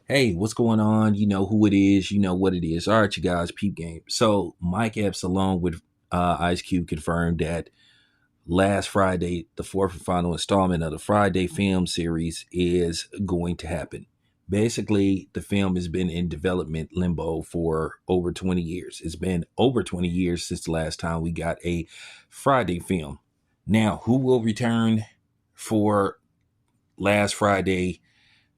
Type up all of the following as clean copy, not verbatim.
Hey, what's going on? You know who it is. You know what it is. All right, you guys, peep game. So Mike Epps, along with Ice Cube, confirmed that last Friday, the fourth and final installment of the Friday film series is going to happen. Basically, the film has been in development limbo for over 20 years. It's been over 20 years since the last time we got a Friday film. Now, who will return for last Friday?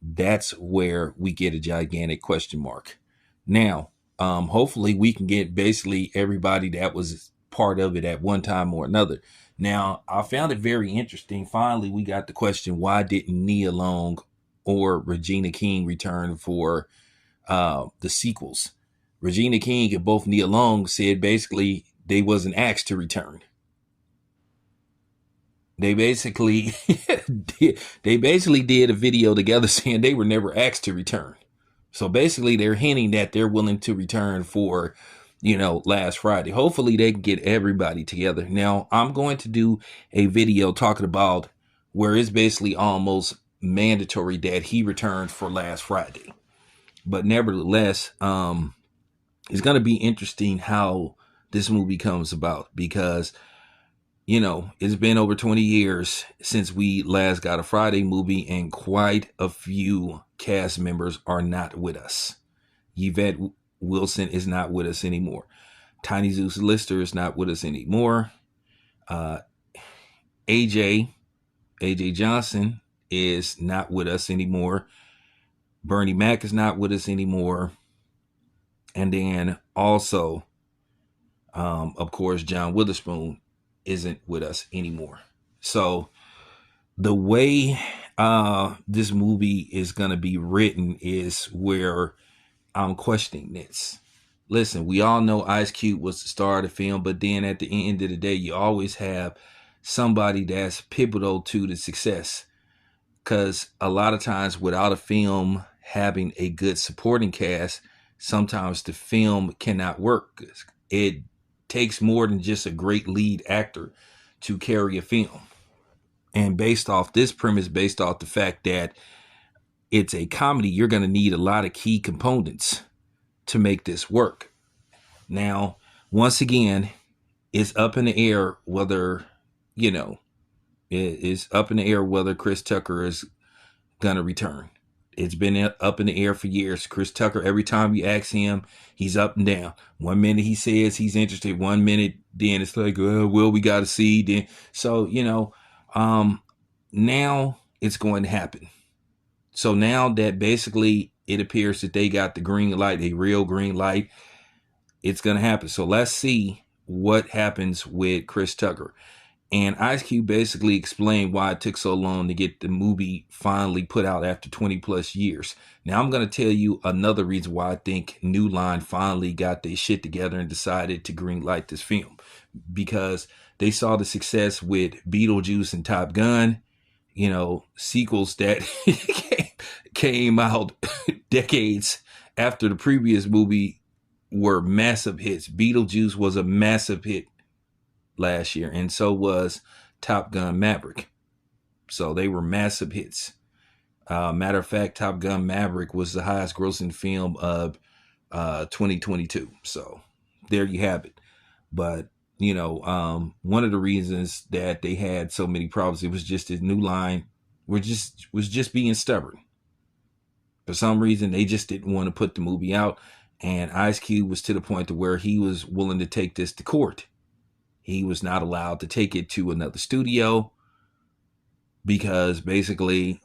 That's where we get a gigantic question mark. Now, hopefully, we can get basically everybody that was part of it at one time or another. Now, I found it very interesting. Finally, we got the question: why didn't Nia Long or Regina King return for the sequels? Regina King and both Nia Long said basically they wasn't asked to return. They basically they basically did a video together saying they were never asked to return. So basically they're hinting that they're willing to return for, last Friday. Hopefully they can get everybody together. Now, I'm going to do a video talking about where it's basically almost mandatory that he returned for last Friday. But nevertheless, it's going to be interesting how this movie comes about because it's been over 20 years since we last got a Friday movie, and quite a few cast members are not with us. Yvette Wilson is not with us anymore. Tiny Zeus Lister is not with us anymore. Uh, AJ, AJ Johnson is not with us anymore. Bernie Mac is not with us anymore. And then also, of course, John Witherspoon isn't with us anymore. So the way this movie is going to be written is where I'm questioning this. Listen, we all know Ice Cube was the star of the film, but then at the end of the day, you always have somebody that's pivotal to the success. Because a lot of times, without a film having a good supporting cast, sometimes the film cannot work. It takes more than just a great lead actor to carry a film. And based off this premise, based off the fact that it's a comedy, you're going to need a lot of key components to make this work. Now, once again, it's up in the air whether, it's up in the air whether Chris Tucker is going to return. It's been up in the air for years. Chris Tucker, every time you ask him, he's up and down. One minute he says he's interested. One minute, then it's like, well, we got to see. Then, so, now it's going to happen. So now that basically it appears that they got the green light, a real green light, it's going to happen. So let's see what happens with Chris Tucker. And Ice Cube basically explained why it took so long to get the movie finally put out after 20 plus years. Now I'm going to tell you another reason why I think New Line finally got their shit together and decided to greenlight this film. Because they saw the success with Beetlejuice and Top Gun, sequels that came out decades after the previous movie were massive hits. Beetlejuice was a massive hit last year, and so was Top Gun Maverick. So they were massive hits. Matter of fact, Top Gun Maverick was the highest grossing film of 2022. So there you have it. But one of the reasons that they had so many problems, it was just this New Line was just being stubborn. For some reason, they just didn't want to put the movie out, and Ice Cube was to the point to where he was willing to take this to court. He was not allowed to take it to another studio because basically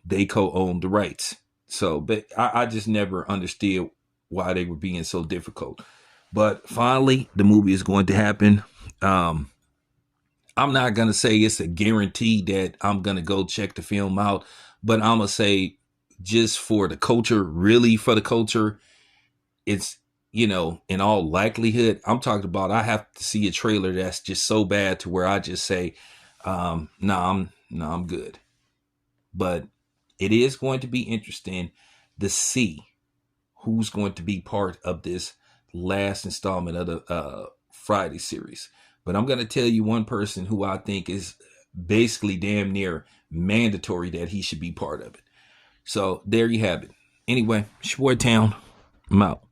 they co-owned the rights. So, but I just never understood why they were being so difficult. But finally, the movie is going to happen. I'm not going to say it's a guarantee that I'm going to go check the film out, but I'm going to say just for the culture, really for the culture, it's, in all likelihood, I'm talking about I have to see a trailer that's just so bad to where I just say, I'm good. But it is going to be interesting to see who's going to be part of this last installment of the Friday series. But I'm going to tell you one person who I think is basically damn near mandatory that he should be part of it. So there you have it. Anyway, Schwartown, I'm out.